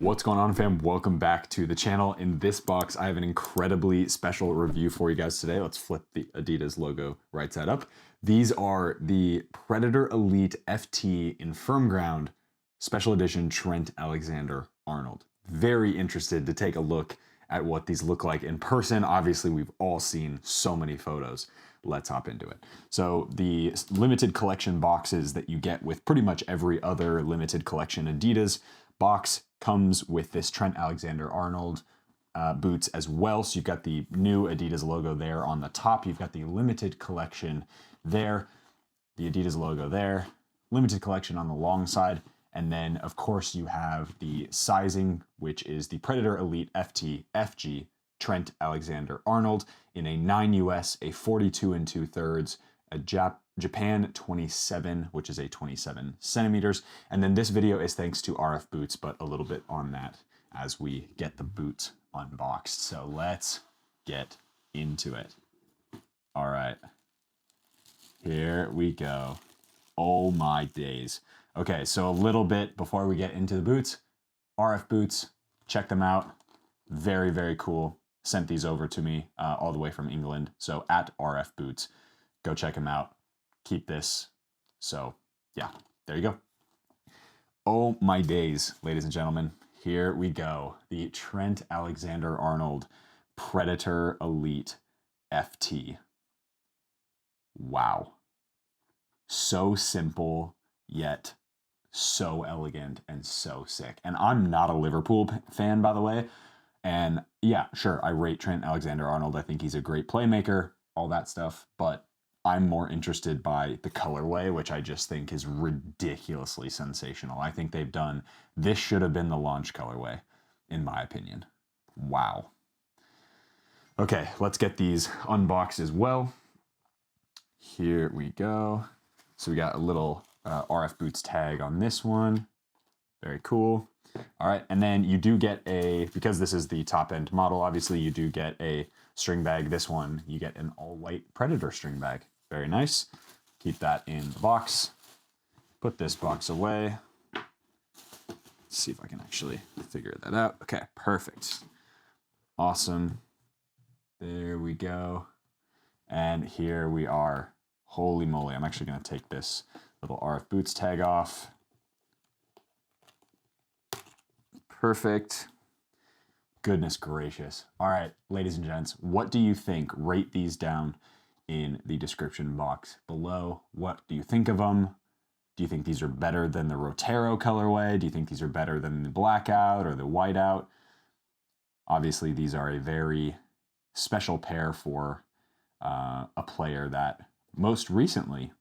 What's going on, fam? Welcome back to the channel. In this box, I have an incredibly special review for you guys today. Let's flip the Adidas logo right side up. These are the Predator Elite FT in firm ground, special edition Trent Alexander-Arnold. Very interested to take a look at what these look like in person. Obviously, we've all seen so many photos. Let's hop into it. So the limited collection boxes that you get with pretty much every other limited collection Adidas box comes with this Trent Alexander-Arnold boots as well. So you've got the new Adidas logo there on the top. You've got the limited collection there, the Adidas logo there, limited collection on the long side. And then, of course, you have the sizing, which is the Predator Elite FT FG Trent Alexander-Arnold in a 9 US, a 42 2/3, a Japan 27, which is a 27 centimeters. And then this video is thanks to RF Boots, but a little bit on that as we get the boot unboxed. So let's get into it. All right, here we go. Oh my days. Okay, so a little bit before we get into the boots, RF Boots, check them out. Very, very cool. Sent these over to me all the way from England. So at RF Boots, go check them out. Keep this. So yeah, there you go. Oh my days, ladies and gentlemen. Here we go. The Trent Alexander-Arnold Predator Elite FT. Wow. So simple, yet so elegant and so sick. And I'm not a Liverpool fan, by the way. And yeah, sure, I rate Trent Alexander-Arnold. I think he's a great playmaker, all that stuff. But I'm more interested by the colorway, which I just think is ridiculously sensational. I think they've done, this should have been the launch colorway, in my opinion. Wow. Okay, let's get these unboxed as well. Here we go. So we got a little RF Boots tag on this one. Very cool. All right, and then you do get because this is the top end model, obviously you do get a string bag. This one, you get an all white Predator string bag. Very nice. Keep that in the box. Put this box away. Let's see if I can actually figure that out. Okay, perfect. Awesome. There we go. And here we are. Holy moly, I'm actually gonna take this little RF Boots tag off. Perfect. Goodness gracious. All right, ladies and gents, what do you think? Rate these down in the description box below. What do you think of them? Do you think these are better than the Rotero colorway? Do you think these are better than the blackout or the whiteout? Obviously, these are a very special pair for a player that most recently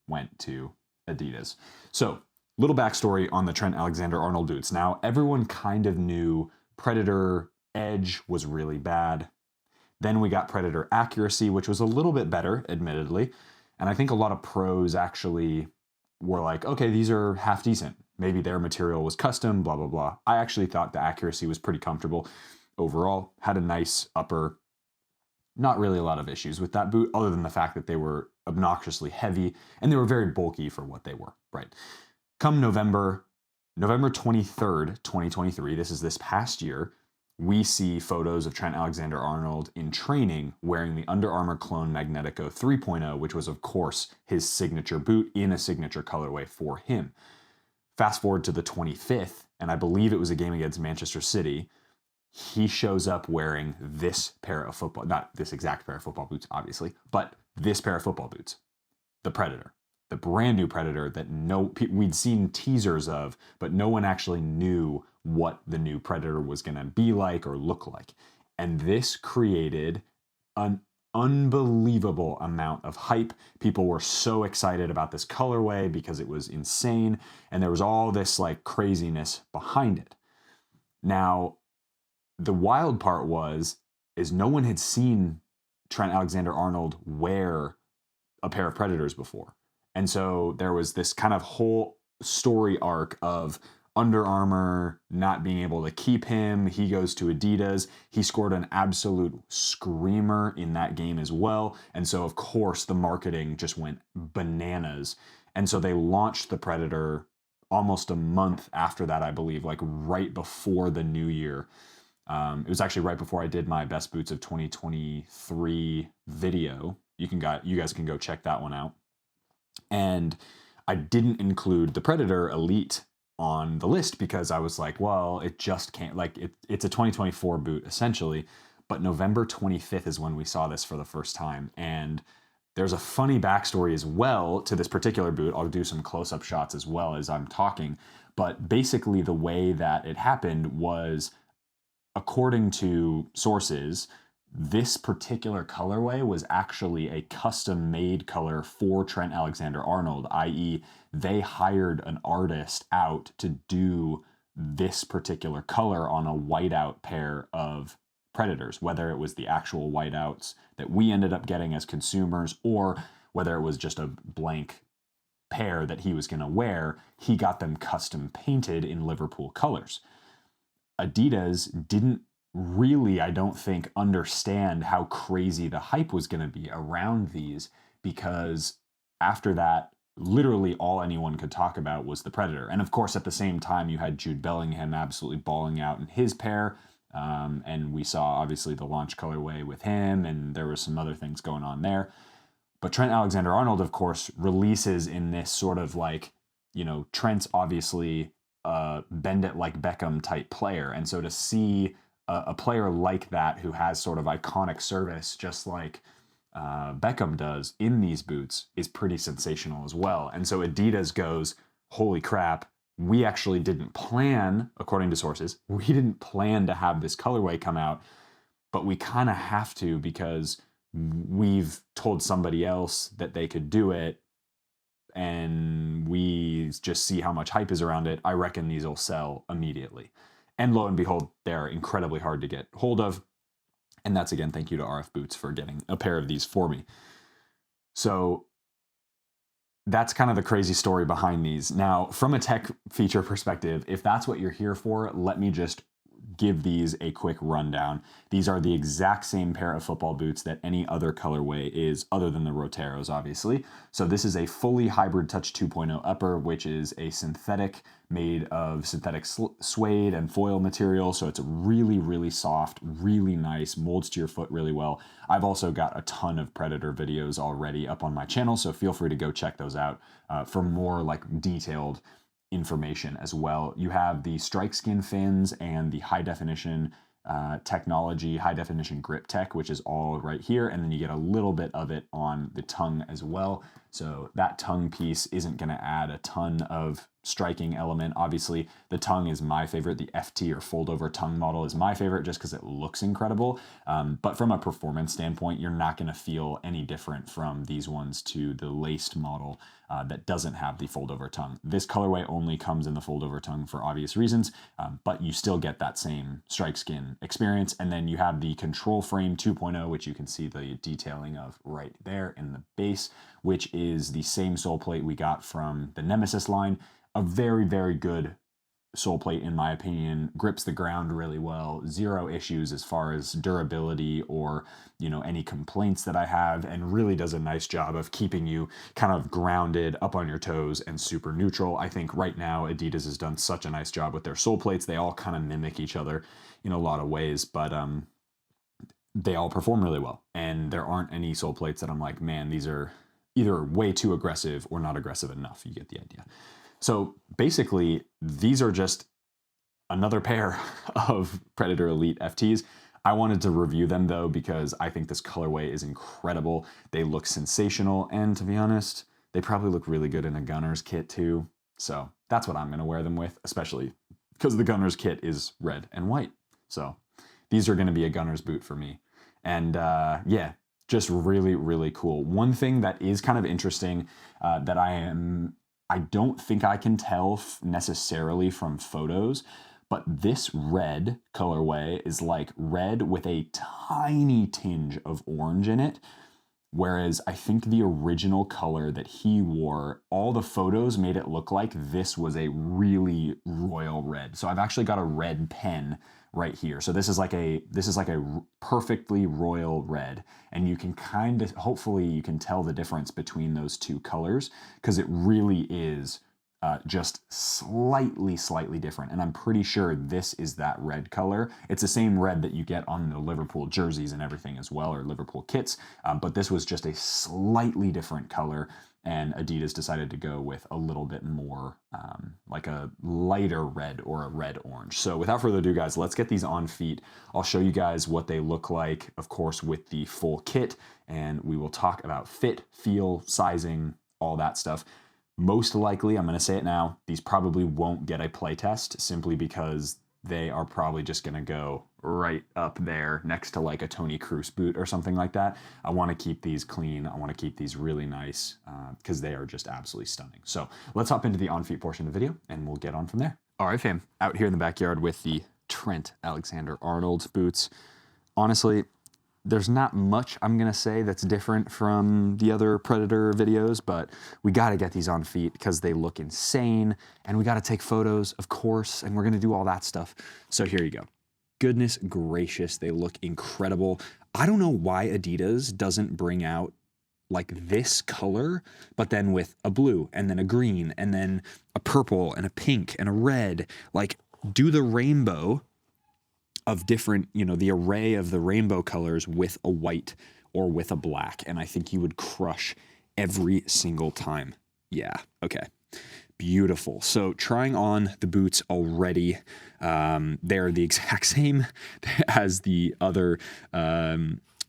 went to Adidas. So, little backstory on the Trent Alexander-Arnold boots. Now, everyone kind of knew Predator Edge was really bad. Then we got Predator Accuracy, which was a little bit better, admittedly. And I think a lot of pros actually were like, okay, these are half decent. Maybe their material was custom, blah, blah, blah. I actually thought the Accuracy was pretty comfortable overall. Had a nice upper. Not really a lot of issues with that boot, other than the fact that they were obnoxiously heavy and they were very bulky for what they were, right? Come November 23rd, 2023, this is this past year, we see photos of Trent Alexander-Arnold in training wearing the Under Armour Clone Magnetico 3.0, which was, of course, his signature boot in a signature colorway for him. Fast forward to the 25th, and I believe it was a game against Manchester City, he shows up wearing this pair of football, not this exact pair of football boots, obviously, but this pair of football boots, the Predator. The brand new Predator that we'd seen teasers of, but no one actually knew what the new Predator was going to be like or look like. And this created an unbelievable amount of hype. People were so excited about this colorway because it was insane, and there was all this like craziness behind it. Now, the wild part is no one had seen Trent Alexander-Arnold wear a pair of Predators before. And so there was this kind of whole story arc of Under Armour not being able to keep him. He goes to Adidas. He scored an absolute screamer in that game as well. And so, of course, the marketing just went bananas. And so they launched the Predator almost a month after that, I believe, like right before the new year. It was actually right before I did my best boots of 2023 video. You guys can go check that one out. And I didn't include the Predator Elite on the list because I was like, well, it just can't, like, it's a 2024 boot essentially, but November 25th is when we saw this for the first time. And there's a funny backstory as well to this particular boot. I'll do some close-up shots as well as I'm talking, but basically the way that it happened was, according to sources, this particular colorway was actually a custom-made color for Trent Alexander-Arnold, i.e. they hired an artist out to do this particular color on a whiteout pair of Predators, whether it was the actual whiteouts that we ended up getting as consumers or whether it was just a blank pair that he was going to wear. He got them custom painted in Liverpool colors. Adidas didn't really, I don't think, understand how crazy the hype was going to be around these, because after that, literally all anyone could talk about was the Predator. And of course, at the same time, you had Jude Bellingham absolutely balling out in his pair. And we saw, obviously, the launch colorway with him, and there were some other things going on there. But Trent Alexander-Arnold, of course, releases in this sort of like, Trent's obviously bend it like Beckham type player. And so to see a player like that who has sort of iconic service, just like Beckham does in these boots, is pretty sensational as well. And so Adidas goes, holy crap, we actually didn't plan, according to sources, we didn't plan to have this colorway come out, but we kind of have to because we've told somebody else that they could do it, and we just see how much hype is around it. I reckon these will sell immediately. And lo and behold, they're incredibly hard to get hold of. And that's, again, thank you to RF Boots for getting a pair of these for me. So that's kind of the crazy story behind these. Now, from a tech feature perspective, if that's what you're here for, let me just give these a quick rundown. These are the exact same pair of football boots that any other colorway is, other than the Roteros, obviously. So this is a fully hybrid Touch 2.0 upper, which is a synthetic made of synthetic suede and foil material. So it's really, really soft, really nice, molds to your foot really well. I've also got a ton of Predator videos already up on my channel, so feel free to go check those out for more like detailed information as well. You have the strike skin fins and the high definition technology, high definition grip tech, which is all right here. And then you get a little bit of it on the tongue as well. So that tongue piece isn't going to add a ton of striking element. Obviously, the tongue is my favorite. The FT or fold over tongue model is my favorite just because it looks incredible. But from a performance standpoint, you're not going to feel any different from these ones to the laced model that doesn't have the fold over tongue. This colorway only comes in the fold over tongue for obvious reasons, but you still get that same strike skin experience. And then you have the Control Frame 2.0, which you can see the detailing of right there in the base, which is the same sole plate we got from the Nemesis line. A very, very good sole plate, in my opinion. Grips the ground really well. Zero issues as far as durability or, any complaints that I have, and really does a nice job of keeping you kind of grounded, up on your toes, and super neutral. I think right now Adidas has done such a nice job with their sole plates. They all kind of mimic each other in a lot of ways, but they all perform really well. And there aren't any sole plates that I'm like, man, these are either way too aggressive or not aggressive enough. You get the idea. So basically, these are just another pair of Predator Elite FTs. I wanted to review them though, because I think this colorway is incredible. They look sensational, and to be honest, they probably look really good in a Gunner's kit too. So that's what I'm going to wear them with, especially because the Gunner's kit is red and white. So these are going to be a Gunner's boot for me. And yeah, just really, really cool. One thing that is kind of interesting that I don't think I can tell necessarily from photos, but this red colorway is like red with a tiny tinge of orange in it. Whereas I think the original color that he wore, all the photos made it look like this was a really royal red. So I've actually got a red pen right here. So this is like a perfectly royal red, and you can hopefully you can tell the difference between those two colors, because it really is just slightly different. And I'm pretty sure this is that red color. It's the same red that you get on the Liverpool jerseys and everything as well, or Liverpool kits, but this was just a slightly different color, and Adidas decided to go with a little bit more like a lighter red or a red orange. So without further ado, guys, let's get these on feet. I'll show you guys what they look like, of course, with the full kit, and we will talk about fit, feel, sizing, all that stuff. Most likely, I'm going to say it now, these probably won't get a play test simply because they are probably just going to go right up there next to like a Tony Cruz boot or something like that. I want to keep these clean. I want to keep these really nice because they are just absolutely stunning. So let's hop into the on-feet portion of the video and we'll get on from there. All right, fam, out here in the backyard with the Trent Alexander-Arnold boots. Honestly, there's not much I'm gonna say that's different from the other Predator videos, but we gotta get these on feet because they look insane, and we gotta take photos, of course, and we're gonna do all that stuff. So here you go. Goodness gracious, they look incredible. I don't know why Adidas doesn't bring out like this color, but then with a blue and then a green and then a purple and a pink and a red. Like, do the rainbow of different, you know, the array of the rainbow colors with a white or with a black, and I think you would crush every single time. Yeah, okay. Beautiful. So trying on the boots already, they're the exact same as the other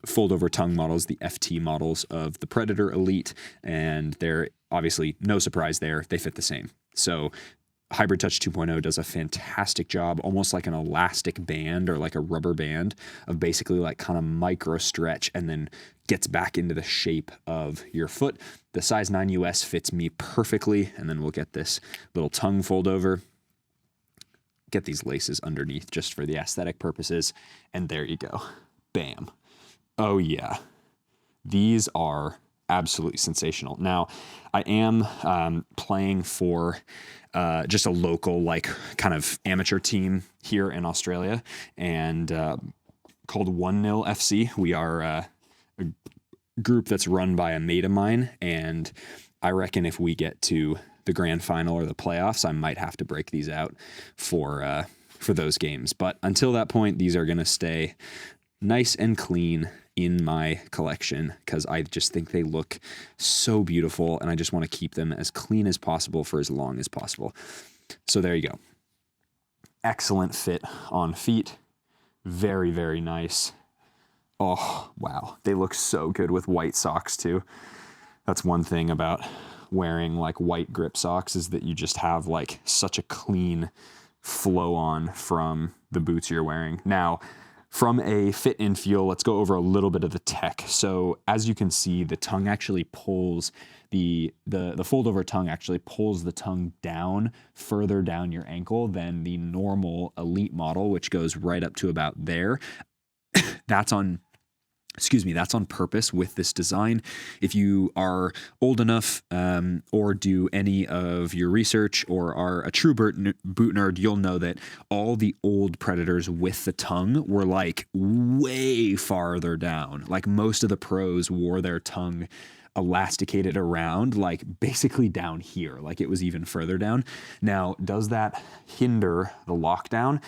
fold-over tongue models, the FT models of the Predator Elite, and they're obviously no surprise there. They fit the same. So Hybrid Touch 2.0 does a fantastic job, almost like an elastic band or like a rubber band of basically like kind of micro stretch and then gets back into the shape of your foot. The size 9 US fits me perfectly, and then we'll get this little tongue fold over. Get these laces underneath just for the aesthetic purposes, and there you go. Bam. Oh yeah. These are absolutely sensational. Now, I am playing for just a local, like, kind of amateur team here in Australia, and called 1-0 FC. We are a group that's run by a mate of mine, and I reckon if we get to the grand final or the playoffs, I might have to break these out for those games. But until that point, these are going to stay nice and clean in my collection because I just think they look so beautiful, and I just want to keep them as clean as possible for as long as possible. So there you go. Excellent fit on feet. Very, very nice. Oh, wow. They look so good with white socks too. That's one thing about wearing like white grip socks, is that you just have like such a clean flow on from the boots you're wearing. Now, from a fit and feel, let's go over a little bit of the tech. So as you can see, the tongue actually pulls the fold over tongue actually pulls the tongue down further down your ankle than the normal Elite model, which goes right up to about there. That's on purpose with this design. If you are old enough or do any of your research or are a true boot nerd, you'll know that all the old Predators with the tongue were like way farther down. Like most of the pros wore their tongue elasticated around, like basically down here, like it was even further down. Now, does that hinder the lockdown?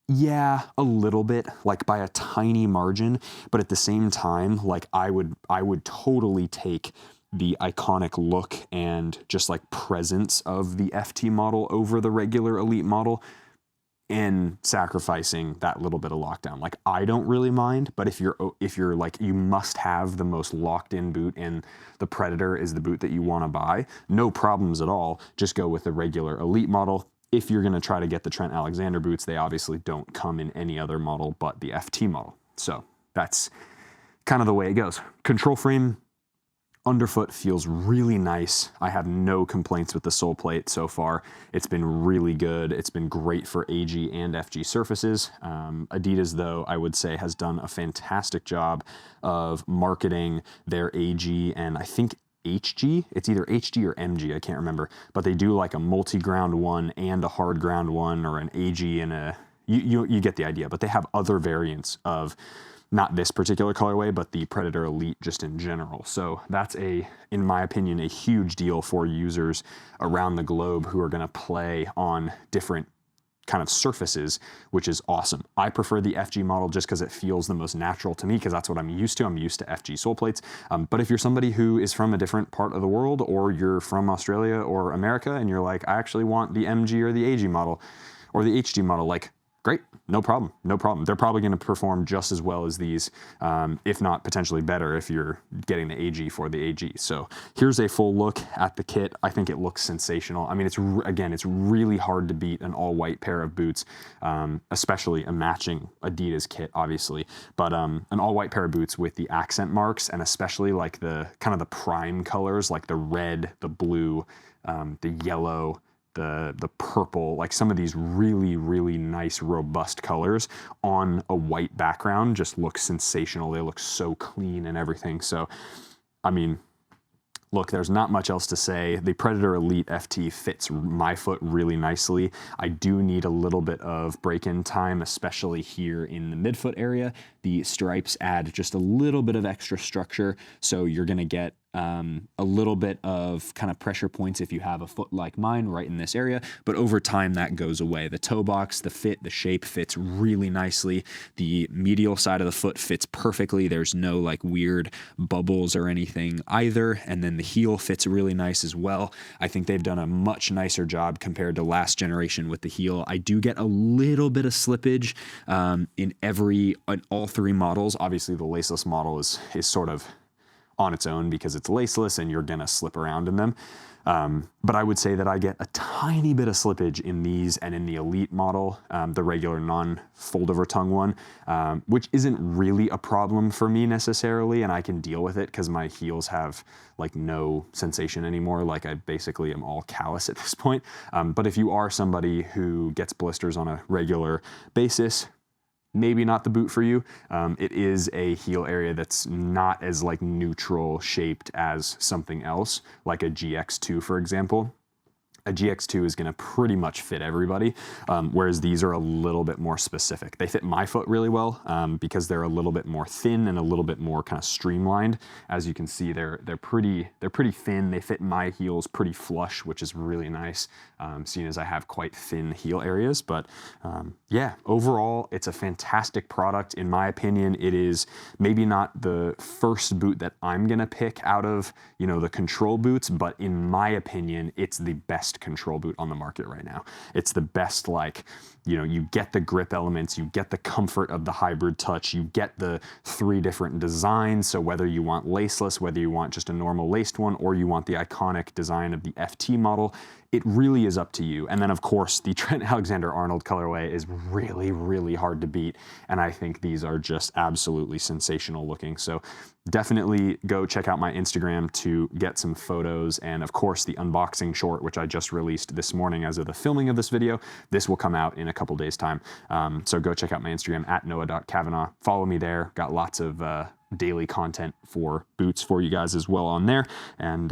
Yeah, a little bit, like by a tiny margin, but at the same time, like I would totally take the iconic look and just like presence of the FT model over the regular Elite model, and sacrificing that little bit of lockdown. Like, I don't really mind, but if you're like, you must have the most locked in boot and the Predator is the boot that you want to buy, no problems at all. Just go with the regular Elite model. If you're going to try to get the Trent Alexander boots, they obviously don't come in any other model but the FT model. So that's kind of the way it goes. Control frame, underfoot feels really nice. I have no complaints with the sole plate so far. It's been really good. It's been great for AG and FG surfaces. Adidas, though, I would say has done a fantastic job of marketing their AG and I think HG. It's either HG or MG, I can't remember, but they do like a multi-ground one and a hard ground one, or an AG and a, you get the idea. But they have other variants of not this particular colorway, but the Predator Elite just in general. So that's in my opinion, a huge deal for users around the globe who are gonna play on different kind of surfaces, which is awesome. I prefer the FG model just because it feels the most natural to me, because that's what I'm used to. I'm used to FG sole plates. But if you're somebody who is from a different part of the world, or you're from Australia or America, and you're like, I actually want the MG or the AG model or the HG model, like, great, no problem, no problem. They're probably gonna perform just as well as these, if not potentially better if you're getting the AG for the AG. So here's a full look at the kit. I think it looks sensational. I mean, again, it's really hard to beat an all white pair of boots, especially a matching Adidas kit, obviously, but an all white pair of boots with the accent marks, and especially like the kind of the prime colors, like the red, the blue, the yellow, the purple, like some of these really, really nice, robust colors on a white background just look sensational. They look so clean and everything. So, I mean, look, there's not much else to say. The Predator Elite FT fits my foot really nicely. I do need a little bit of break-in time, especially here in the midfoot area. The stripes add just a little bit of extra structure, so you're gonna get a little bit of kind of pressure points if you have a foot like mine right in this area, but over time that goes away. The toe box, the fit, the shape fits really nicely. The medial side of the foot fits perfectly. There's no like weird bubbles or anything either. And then the heel fits really nice as well. I think they've done a much nicer job compared to last generation with the heel. I do get a little bit of slippage in all three models. Obviously the laceless model is sort of on its own because it's laceless and you're gonna slip around in them. But I would say that I get a tiny bit of slippage in these and in the Elite model, the regular non-fold over tongue one, which isn't really a problem for me necessarily, and I can deal with it because my heels have like no sensation anymore. Like I basically am all callus at this point. But if you are somebody who gets blisters on a regular basis, maybe not the boot for you. It is a heel area that's not as like neutral shaped as something else, like a GX2, for example. A GX2 is gonna pretty much fit everybody, whereas these are a little bit more specific. They fit my foot really well because they're a little bit more thin and a little bit more kind of streamlined. As you can see, they're pretty thin. They fit my heels pretty flush, which is really nice, seeing as I have quite thin heel areas. But yeah, overall, it's a fantastic product. In my opinion, it is maybe not the first boot that I'm gonna pick out of, you know, the control boots, but in my opinion, it's the best control boot on the market right now. It's the best, like, you know, you get the grip elements, you get the comfort of the hybrid touch, you get the 3 different designs. So whether you want laceless, whether you want just a normal laced one, or you want the iconic design of the FT model, it really is up to you. And then of course, the Trent Alexander-Arnold colorway is really, really hard to beat. And I think these are just absolutely sensational looking. So definitely go check out my Instagram to get some photos. And of course, the unboxing short, which I just released this morning as of the filming of this video. This will come out in a couple days time. So go check out my Instagram at noah.cavanaugh. Follow me there. Got lots of daily content for boots for you guys as well on there. And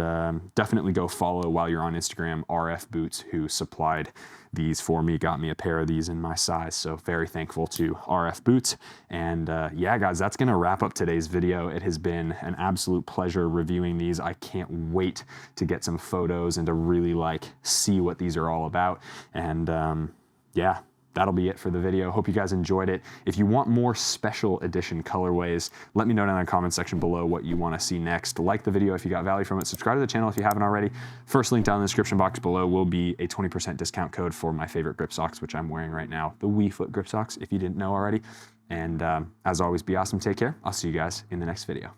definitely go follow, while you're on Instagram, RF Boots, who supplied these for me, got me a pair of these in my size. So very thankful to RF Boots. And yeah, guys, that's gonna wrap up today's video. It has been an absolute pleasure reviewing these. I can't wait to get some photos and to really like see what these are all about. And yeah, that'll be it for the video. Hope you guys enjoyed it. If you want more special edition colorways, let me know down in the comment section below what you want to see next. Like the video if you got value from it. Subscribe to the channel if you haven't already. First link down in the description box below will be a 20% discount code for my favorite grip socks, which I'm wearing right now, the WeFoot grip socks, if you didn't know already. And as always, be awesome. Take care. I'll see you guys in the next video.